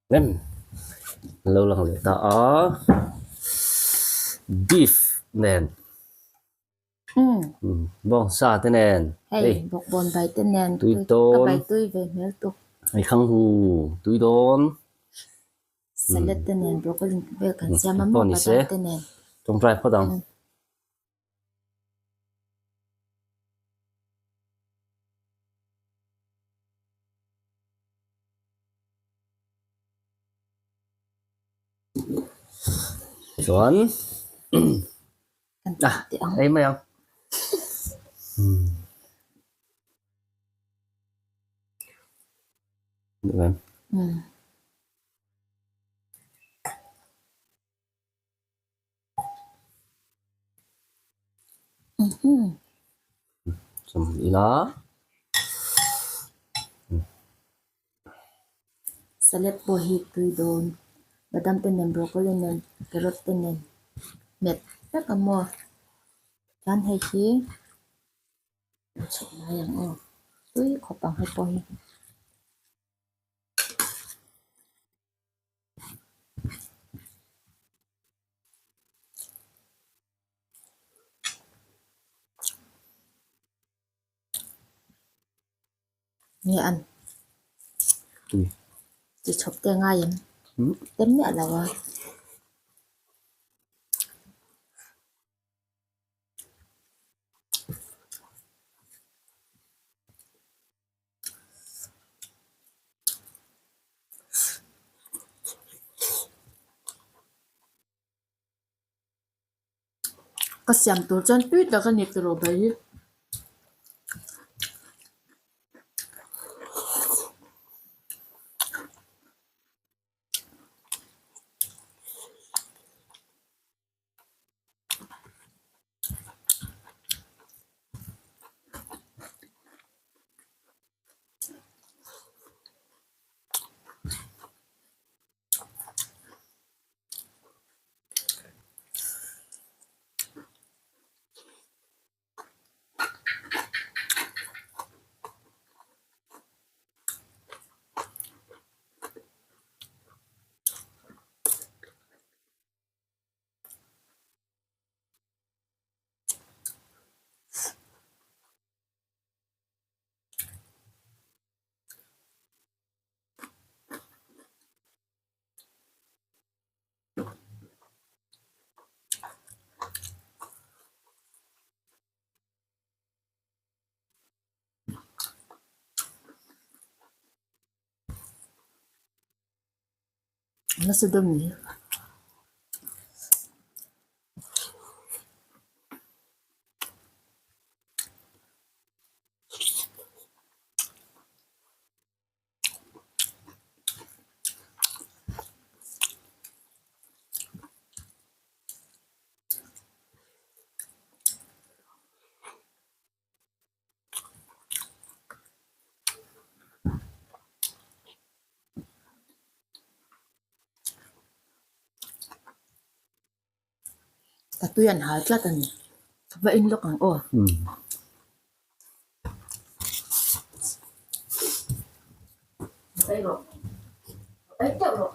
Nem lâu lần lệ ta ở beef nen bong sa thế nen Hey, bok bon bay tên nền tui tôi tôn bay tôi về mel tục ai khang hu tui don salad tên nền broccoli về cần xem mà mua poni bà se đam tên nền trong trai phát đằng chuẩn cần à tí ống ấy mấy ông được em xong đi đó salad bohi tôi don bà đam tên nền broccoli nền carrot tên nền mệt rất là mua chan hay chi chụp lại yang ô tôi khó bằng hay bohi nghe ăn tui chỉ chụp tên ngay em tên mẹ là wa có xem tôi chân tuyết là cái nhiệt độ bay nó sẽ đông nhỉ ta tôi ăn hái cho tần vậy lúc càng ô đây rồi đấy chậu rồi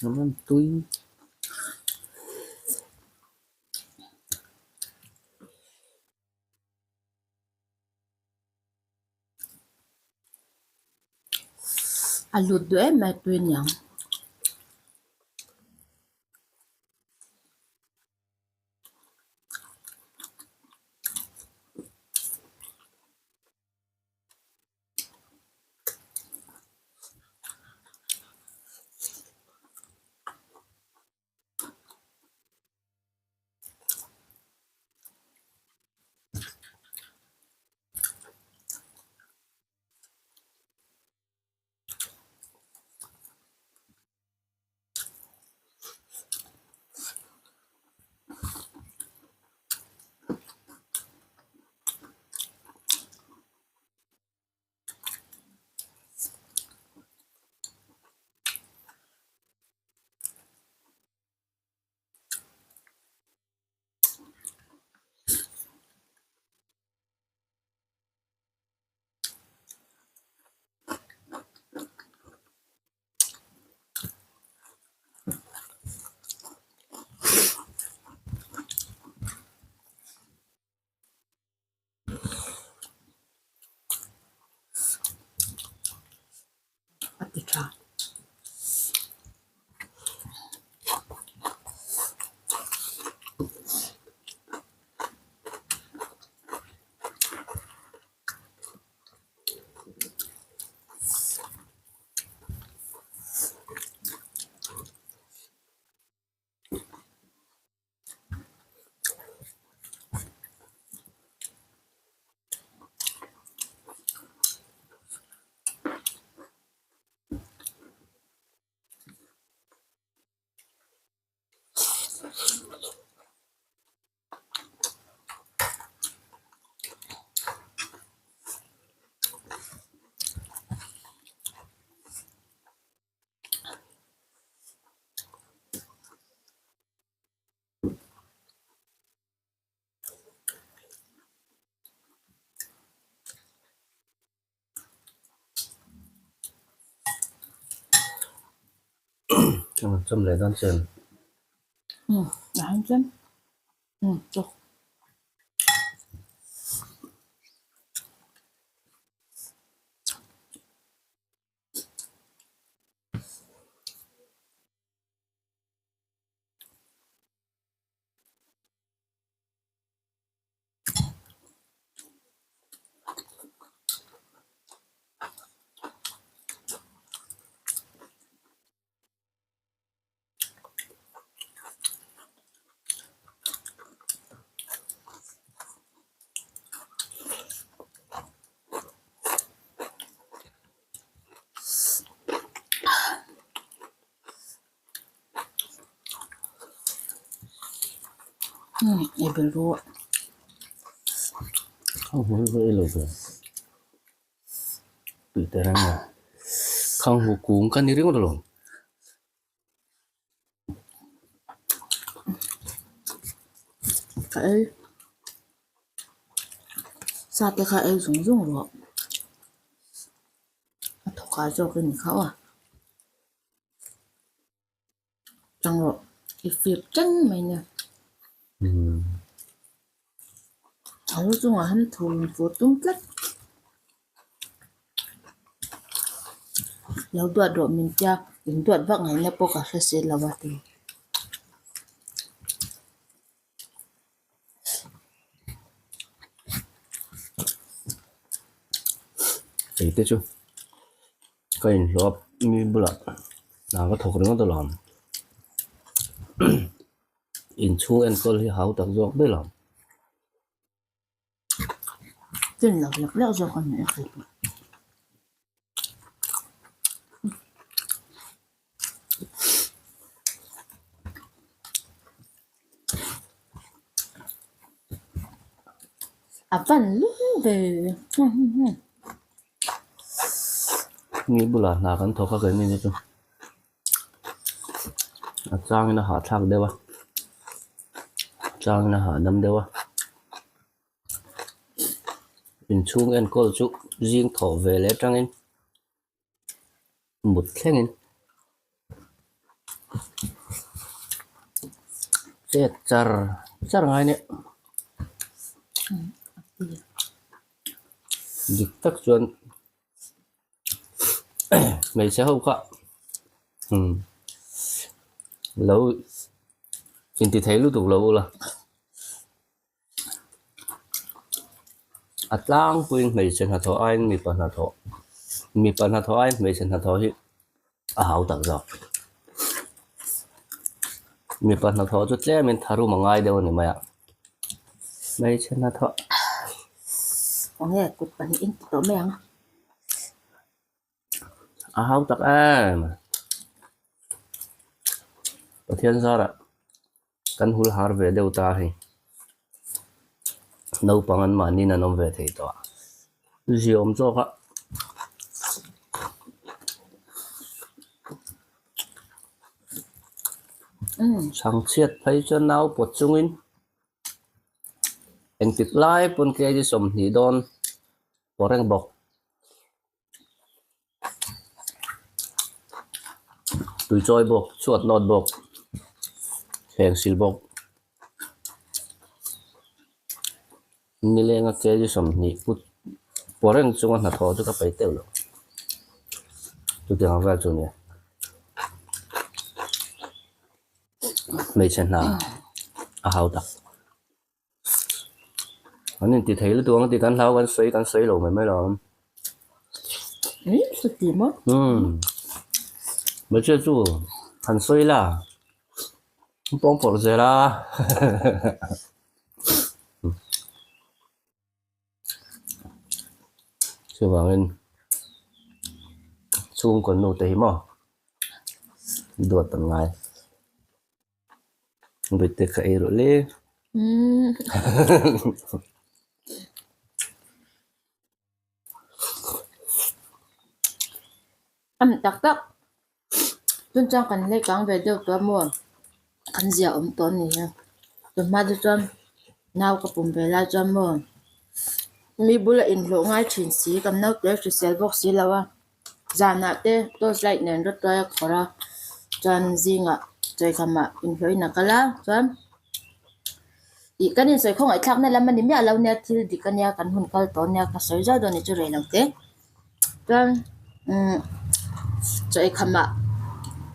Naman tuy. Alut do mai tuin yang. Ati cha. Châm lấy đơn chân. Đáng chấm. Cho. Ibel ro. Không hối với lầu rồi. Tụi ta đang là không hú cuốn cái này riêng rồi. Cái sa te cái dùng dùng ro. Thọ cái cho cái này khao à. Chẳng ro. Cái phiệp chân mày nè. Ở trong hắn thùng phố tung cách. Lâu đoạn độ mình cha. Mình đoạn vác ngày nè bố cả sẽ là bà tì. Chỉ thế chứ. Cái lọp mi bự lạ. Nào có thuộc nó tôi làm. In chu en có lý hảo tác dụng đấy làm. Tên là lọc rồi còn nữa phải. À vẫn lúc về. Mi bự lạ nào có thuộc cái này chứ. Trang nó hả thang đây ba. Trang nó hả năm đây ba. in chung en kol chu jing tho ve le tang in mut khleng in chết char char ngai ne dik tak chuan mei se ho ka lo in ti thei lu tu lo la atlang puing mei chen ha tho ain mi pan ha tho ain mei chen ha tho hi a hau tak zo mi pan ha tho chu tle min tharu mangai deu ni maya mei chen ha tho ông nghe cụt bánh in tổ mèng a hau tak em pathian zara kan hul har ve deu ta hi no pangan ma ni na nom ve thei to ji om zo ka sang chiat phai cho nau pot chungin en tik lai pon ke ji som ni don poreng bok tui choi bok chuat not bok heng sil bok ni lenga ke ji som ni put poreng chunga na tho chu ka pai teu lo tu te nga va chu ne mei chen na a hau tak anh nên thì thấy là tuồng thì căn hao căn xoay lỗ mới lo sự gì mất mới chưa chú hắn xoay là bông phở rồi là chưa vào nên chung còn nô tế mà đuột tận ngày bị tê khẩy rồi lê tắc tắc tuần trang cần lấy cáng về đượcตัวmua cần dẻo ống tuần này nha tuần mai tuần nào có bùn về lại tuần mua mi bula in lộ ngay chuyển xí cầm nấu tới chỉ xel bốc xí lâu à già nãy thế tôi lại nên rất tôi khó ra tuần gì ngạ trời khăm mà in hơi nặng cả lá tuần ý cái này soi không ai thắc này làm mình biết lâu nè thì đi cái này cần hun cal tón nè cái soi ra đó này cho rồi làm thế tuần trời khăm mà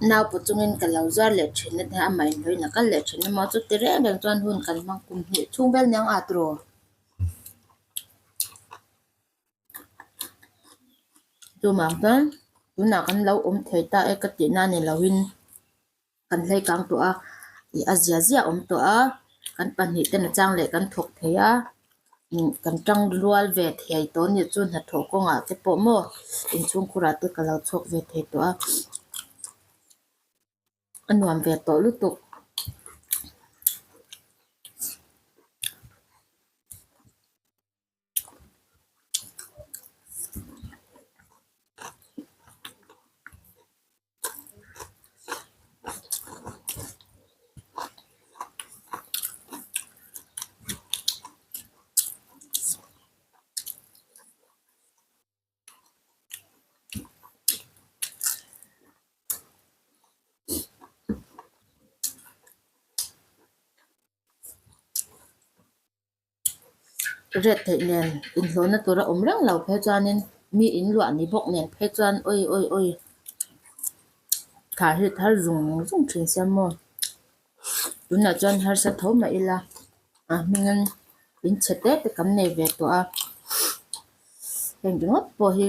nào bộ chung in cái lâu ra lệ chuyện này ha mày hơi nặng cái lệ chuyện này mà chút tiền để tuần hun cần mang cùng hệ chung bel nhang atro tu mang tuần tu nào cần lâu thấy ta cái tiền này lâu hin cần lấy cang tu à ý Asia tu à kan pan hi ten chang le kan thok theya kan tang rual ve thei to ni chun ha tho ko nga te po mo in chung khura te kala chok ve the to a anuam ve to lu tuk red thei nen in hlona tura omrang lo phe chanin mi in luan ni bok nen phe chan oi thar hi thar rung rung thin siam mo tuna chan har sa tho ma ila a mingan in chete te kam nei ve to a heng dingot po hi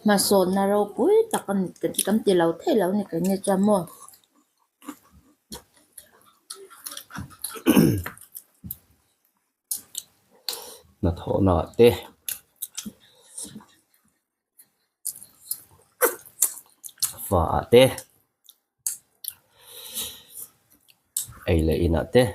ma son na ro pui takan kam ti lo thei lo ni ka ne cha mo nó thọ nọ tê và tê ấy là in tê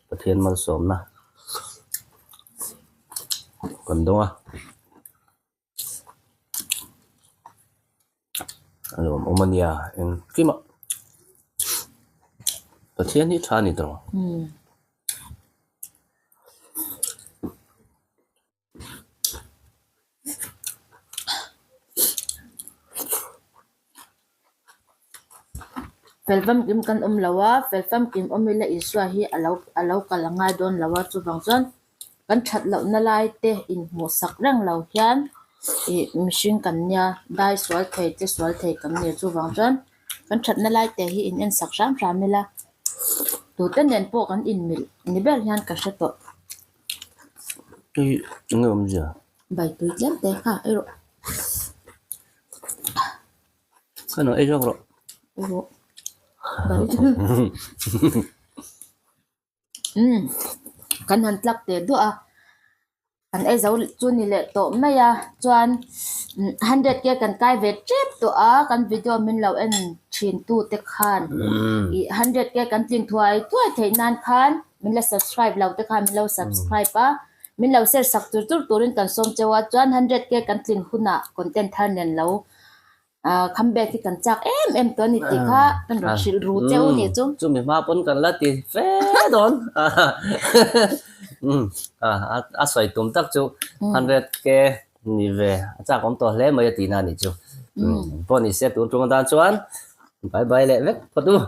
và thiên man sớm na còn đúng à rồi Omania em cái mà và thiên thì cha ni đâu felvam kim kan lawa felfam kim omila iswa hi alo kalanga don lawa chu bang chuan kan that lo na lai te in mo sak rang lo hian mihring kan nia dai swal thei te swal thei kam ne chu bang chuan kan that na lai te hi in en sak ram ram mila tu ten nen po kan in mil ni ber hian ka hreto cái người làm gì à bai tu tlem te kha ero cái nó ấy rồi ero bai kan han tlak te do a kan ai zo chu ni le to maya chuan 100k kan kai ve trip to a kan video min lo en thin tu te khan i 100k kan tling thuai tuai thei nan khan min la subscribe lo te khan min lo subscribe pa min lo share sak tur turin kan som chewa chuan 100k kan tling huna content than nen lo comeback ki kan chak em to ni ti kha kan ro shil ru cheu ni chu chú mình mà vẫn cần là tiền phê đón xoay tụm tắc chú 100k ni về chắc cũng to lấy mấy tiền nào ni chú bọn ni sẽ tụm trung đan chuan bye bye lệ vết bắt tu